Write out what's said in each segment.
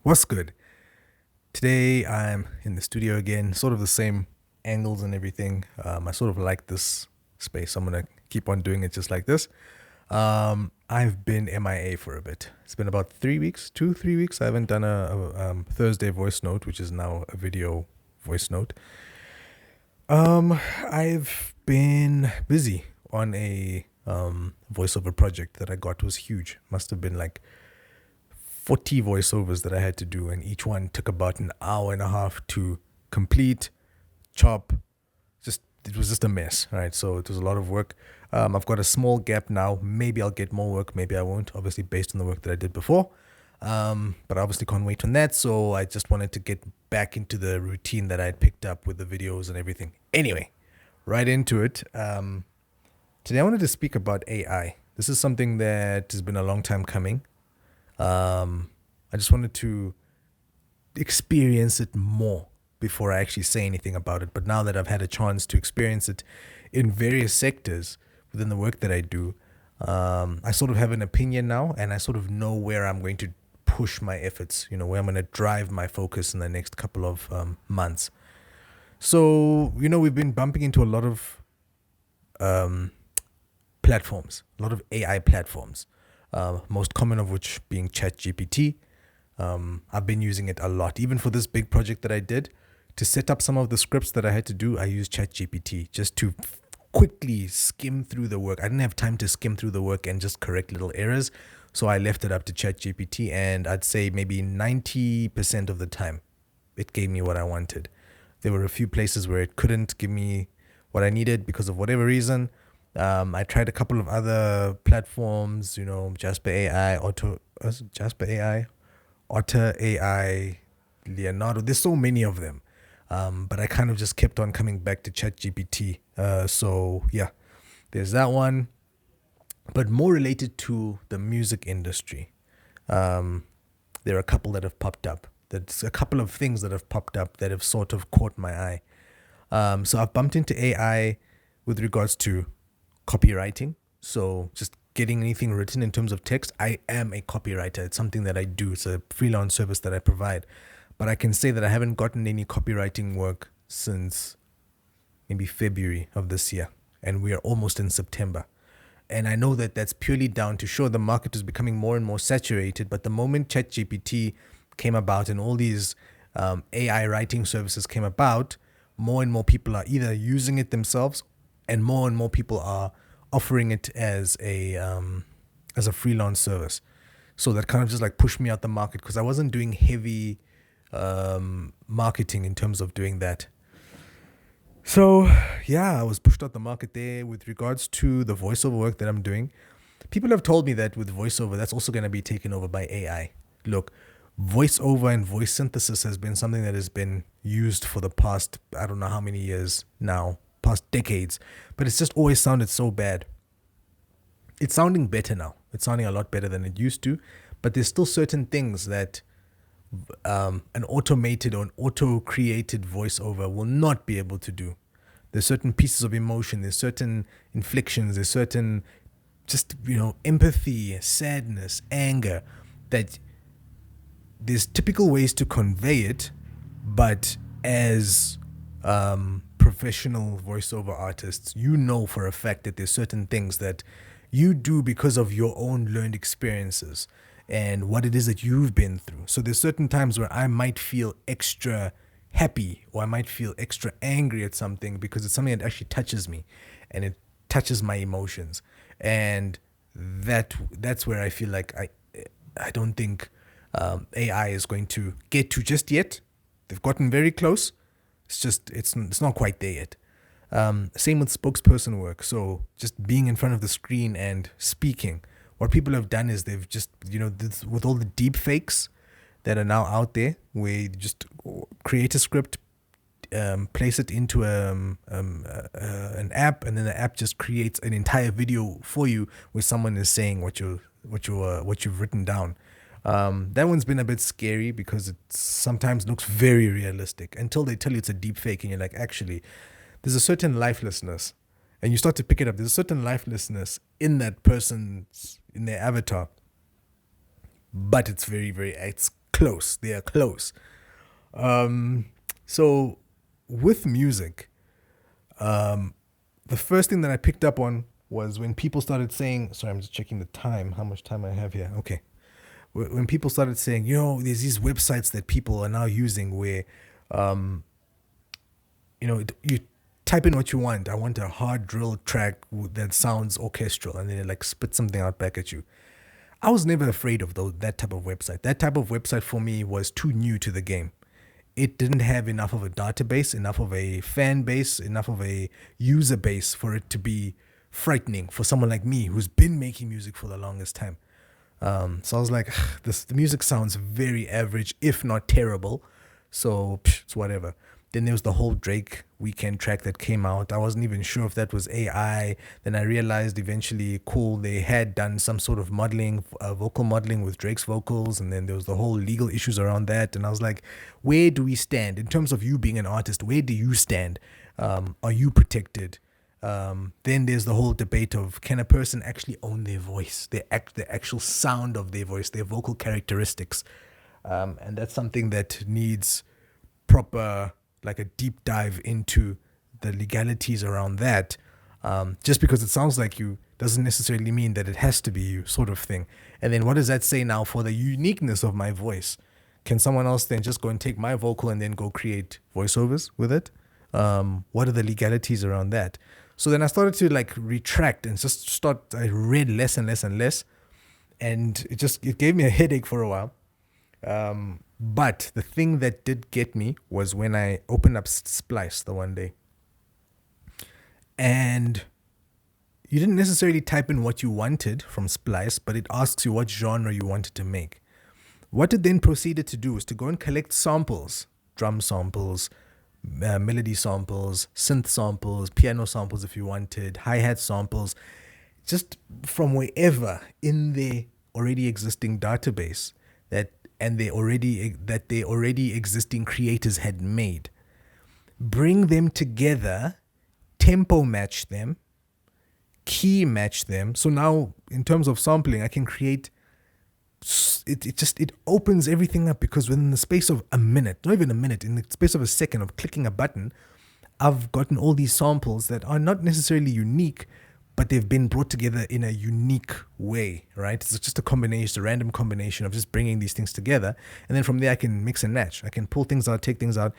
What's good? Today I'm in the studio again, sort of the same angles and everything. I sort of like this space. I'm gonna keep on doing it just like this. I've been MIA for a bit. It's been about 3 weeks, 3 weeks. I haven't done a Thursday voice note, which is now a video voice note. I've been busy on a voiceover project that I got. Was huge. Must have been like 40 voiceovers that I had to do, and each one took about an hour and a half to complete, chop. It was just a mess, right? So it was a lot of work. I've got a small gap now. Maybe I'll get more work. Maybe I won't. Obviously, based on the work that I did before. But I obviously can't wait on that. So I just wanted to get back into the routine that I had picked up with the videos and everything. Anyway, right into it. Today I wanted to speak about AI. This is something that has been a long time coming. I just wanted to experience it more before I actually say anything about it. But now that I've had a chance to experience it in various sectors within the work that I do, I sort of have an opinion now, and I sort of know where I'm going to push my efforts, where I'm going to drive my focus in the next couple of months. So, we've been bumping into a lot of platforms, a lot of AI platforms. Most common of which being ChatGPT. I've been using it a lot. Even for this big project that I did, to set up some of the scripts that I had to do, I used ChatGPT just to quickly skim through the work. I didn't have time to skim through the work and just correct little errors. So I left it up to ChatGPT, and I'd say maybe 90% of the time, it gave me what I wanted. There were a few places where it couldn't give me what I needed because of whatever reason. I tried a couple of other platforms, Jasper AI, Otter AI, Leonardo. There's so many of them. But I kind of just kept on coming back to ChatGPT. So yeah, there's that one. But more related to the music industry, there are a couple that have popped up. There's a couple of things that have popped up that have sort of caught my eye. So I've bumped into AI with regards to copywriting. So just getting anything written in terms of text. I am a copywriter. It's something that I do. It's a freelance service that I provide. But I can say that I haven't gotten any copywriting work since maybe February of this year. And we are almost in September. And I know that that's purely down to sure the market is becoming more and more saturated. But the moment ChatGPT came about and all these AI writing services came about, more and more people are either using it themselves, and more people are offering it as a freelance service. So that kind of just like pushed me out the market because I wasn't doing heavy marketing in terms of doing that. So yeah, I was pushed out the market there with regards to the voiceover work that I'm doing. People have told me that with voiceover, that's also going to be taken over by AI. Look, voiceover and voice synthesis has been something that has been used for the past, I don't know how many years now, past decades, but it's just always sounded so bad. It's sounding better now. It's sounding a lot better than it used to, but there's still certain things that an automated or an auto-created voiceover will not be able to do. There's certain pieces of emotion, there's certain inflections, there's certain just, empathy, sadness, anger, that there's typical ways to convey it, but as professional voiceover artists, for a fact that there's certain things that you do because of your own learned experiences and what it is that you've been through. So there's certain times where I might feel extra happy or I might feel extra angry at something because it's something that actually touches me and it touches my emotions. And that's where I feel like I don't think AI is going to get to just yet. They've gotten very close. It's just, it's not quite there yet. Same with spokesperson work. So just being in front of the screen and speaking. What people have done is they've just, with all the deep fakes that are now out there, where you just create a script, place it into an app, and then the app just creates an entire video for you where someone is saying what you've written down. That one's been a bit scary because it sometimes looks very realistic until they tell you it's a deep fake and you're like, actually, there's a certain lifelessness, and you start to pick it up. There's a certain lifelessness in that person's, in their avatar, but it's very, very, it's close. They are close. So with music, the first thing that I picked up on was when people started saying, sorry, I'm just checking the time, how much time I have here. Okay. When people started saying, there's these websites that people are now using where, you type in what you want. I want a hard drill track that sounds orchestral, and then it like spit something out back at you. I was never afraid of that type of website. That type of website for me was too new to the game. It didn't have enough of a database, enough of a fan base, enough of a user base for it to be frightening for someone like me who's been making music for the longest time. So I was like, the music sounds very average, if not terrible. So it's whatever. Then there was the whole Drake Weekend track that came out. I wasn't even sure if that was AI. Then I realized eventually, cool, they had done some sort of modeling, vocal modeling with Drake's vocals. And then there was the whole legal issues around that. And I was like, where do we stand? In terms of you being an artist, where do you stand? Are you protected? Then there's the whole debate of, can a person actually own their voice, the actual sound of their voice, their vocal characteristics? And that's something that needs proper, like a deep dive into the legalities around that. Just because it sounds like you doesn't necessarily mean that it has to be you, sort of thing. And then what does that say now for the uniqueness of my voice? Can someone else then just go and take my vocal and then go create voiceovers with it? What are the legalities around that? So then I started to like retract and I read less and less and less. And it gave me a headache for a while. But the thing that did get me was when I opened up Splice the one day. And you didn't necessarily type in what you wanted from Splice, but it asks you what genre you wanted to make. What it then proceeded to do was to go and collect samples, drum samples, melody samples, synth samples, piano samples if you wanted, hi-hat samples, just from wherever in the already existing database that the already existing creators had made. Bring them together, tempo match them, key match them. So now in terms of sampling, I can create it opens everything up, because within the space of a minute, not even a minute, in the space of a second of clicking a button, I've gotten all these samples that are not necessarily unique, but they've been brought together in a unique way, right? It's just a random combination of just bringing these things together. And then from there, I can mix and match. I can pull things out, take things out,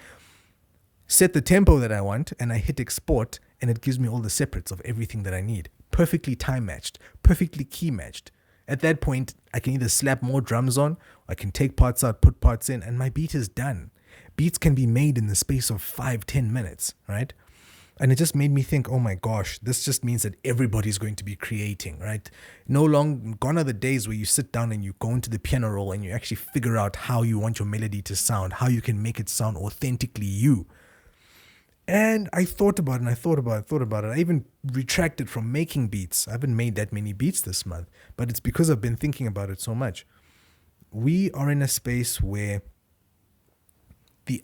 set the tempo that I want, and I hit export, and it gives me all the separates of everything that I need. Perfectly time matched, perfectly key matched. At that point, I can either slap more drums on, or I can take parts out, put parts in, and my beat is done. Beats can be made in the space of 5-10 minutes, right? And it just made me think, oh my gosh, this just means that everybody's going to be creating, right? Gone are the days where you sit down and you go into the piano roll and you actually figure out how you want your melody to sound, how you can make it sound authentically you. And I thought about it. I even retracted from making beats. I haven't made that many beats this month, but it's because I've been thinking about it so much. We are in a space where the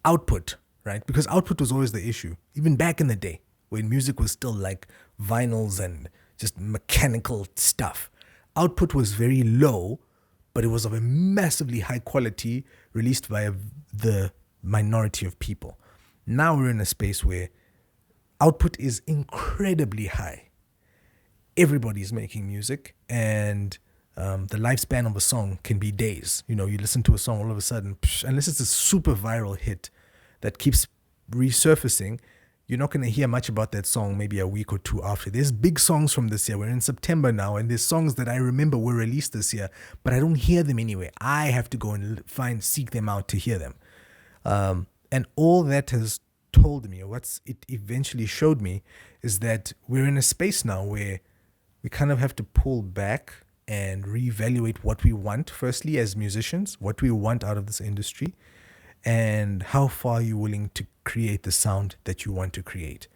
output, right? Because output was always the issue. Even back in the day when music was still like vinyls and just mechanical stuff. Output was very low, but it was of a massively high quality, released by the minority of people. Now we're in a space where output is incredibly high. Everybody's making music, and the lifespan of a song can be days. You listen to a song, all of a sudden, unless it's a super viral hit that keeps resurfacing, you're not going to hear much about that song maybe a week or two after. There's big songs from this year. We're in September now, and there's songs that I remember were released this year, but I don't hear them anyway. I have to go and seek them out to hear them. And all that has told me, or what it eventually showed me, is that we're in a space now where we kind of have to pull back and reevaluate what we want, firstly, as musicians, what we want out of this industry, and how far you're willing to create the sound that you want to create.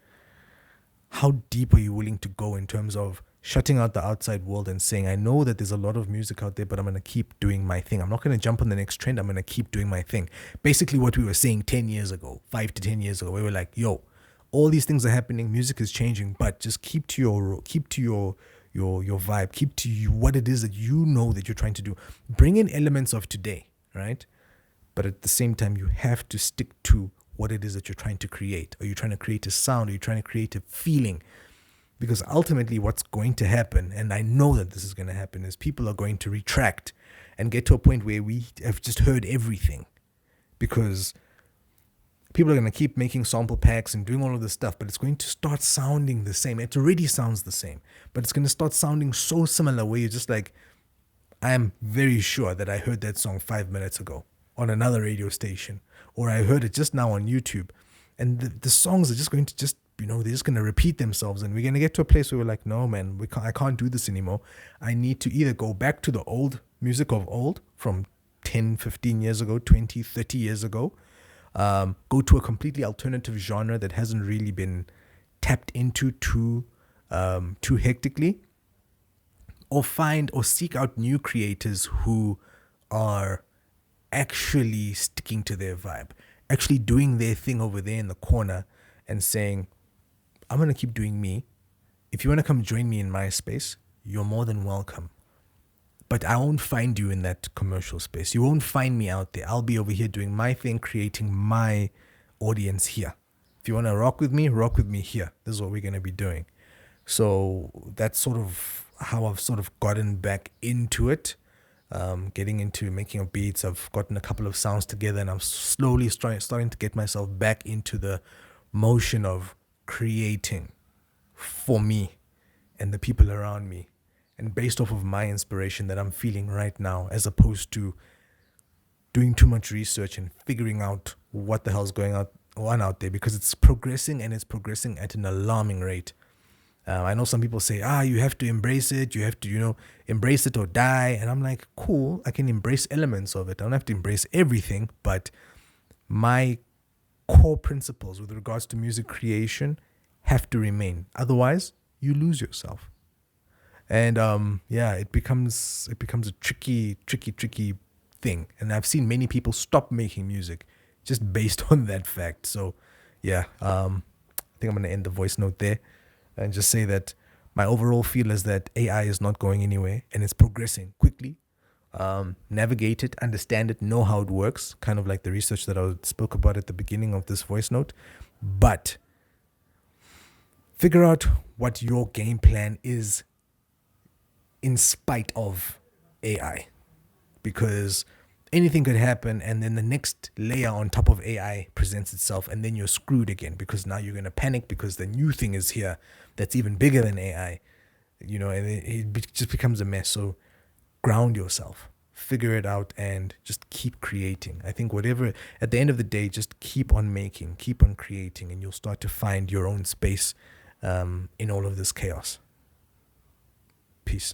How deep are you willing to go in terms of shutting out the outside world and saying, I know that there's a lot of music out there, but I'm going to keep doing my thing. I'm not going to jump on the next trend. I'm going to keep doing my thing. Basically what we were saying 10 years ago, 5 to 10 years ago, we were like, yo, all these things are happening. Music is changing, but just keep to your vibe. Keep to what it is that you know that you're trying to do. Bring in elements of today, right? But at the same time, you have to stick to what it is that you're trying to create. Are you trying to create a sound? Are you trying to create a feeling? Because ultimately, what's going to happen, and I know that this is going to happen, is people are going to retract and get to a point where we have just heard everything. Because people are going to keep making sample packs and doing all of this stuff, but it's going to start sounding the same. It already sounds the same, but it's going to start sounding so similar where you're just like, I am very sure that I heard that song 5 minutes ago on another radio station, or I heard it just now on YouTube. And the songs are just going to they're just going to repeat themselves. And we're going to get to a place where we're like, no, man, I can't do this anymore. I need to either go back to the old music of old from 10, 15 years ago, 20, 30 years ago, go to a completely alternative genre that hasn't really been tapped into too hectically, or find or seek out new creators who are actually sticking to their vibe, actually doing their thing over there in the corner and saying, I'm going to keep doing me. If you want to come join me in my space, you're more than welcome. But I won't find you in that commercial space. You won't find me out there. I'll be over here doing my thing, creating my audience here. If you want to rock with me here. This is what we're going to be doing. So that's sort of how I've sort of gotten back into it. Getting into making of beats. I've gotten a couple of sounds together, and I'm slowly starting to get myself back into the motion of creating for me and the people around me, and based off of my inspiration that I'm feeling right now, as opposed to doing too much research and figuring out what the hell's going on out there, because it's progressing, and it's progressing at an alarming rate. I know some people say, you have to embrace it. You have to, embrace it or die. And I'm like, cool, I can embrace elements of it. I don't have to embrace everything, but my core principles with regards to music creation have to remain. Otherwise, you lose yourself. And it becomes a tricky thing. And I've seen many people stop making music just based on that fact. So I think I'm going to end the voice note there and just say that my overall feel is that AI is not going anywhere, and it's progressing quickly. Navigate it, understand it, know how it works, kind of like the research that I spoke about at the beginning of this voice note. But figure out what your game plan is in spite of AI, because anything could happen, and then the next layer on top of AI presents itself, and then you're screwed again, because now you're going to panic because the new thing is here that's even bigger than AI, and it just becomes a mess. So ground yourself, figure it out, and just keep creating. I think whatever, at the end of the day, just keep on making, keep on creating, and you'll start to find your own space in all of this chaos. Peace.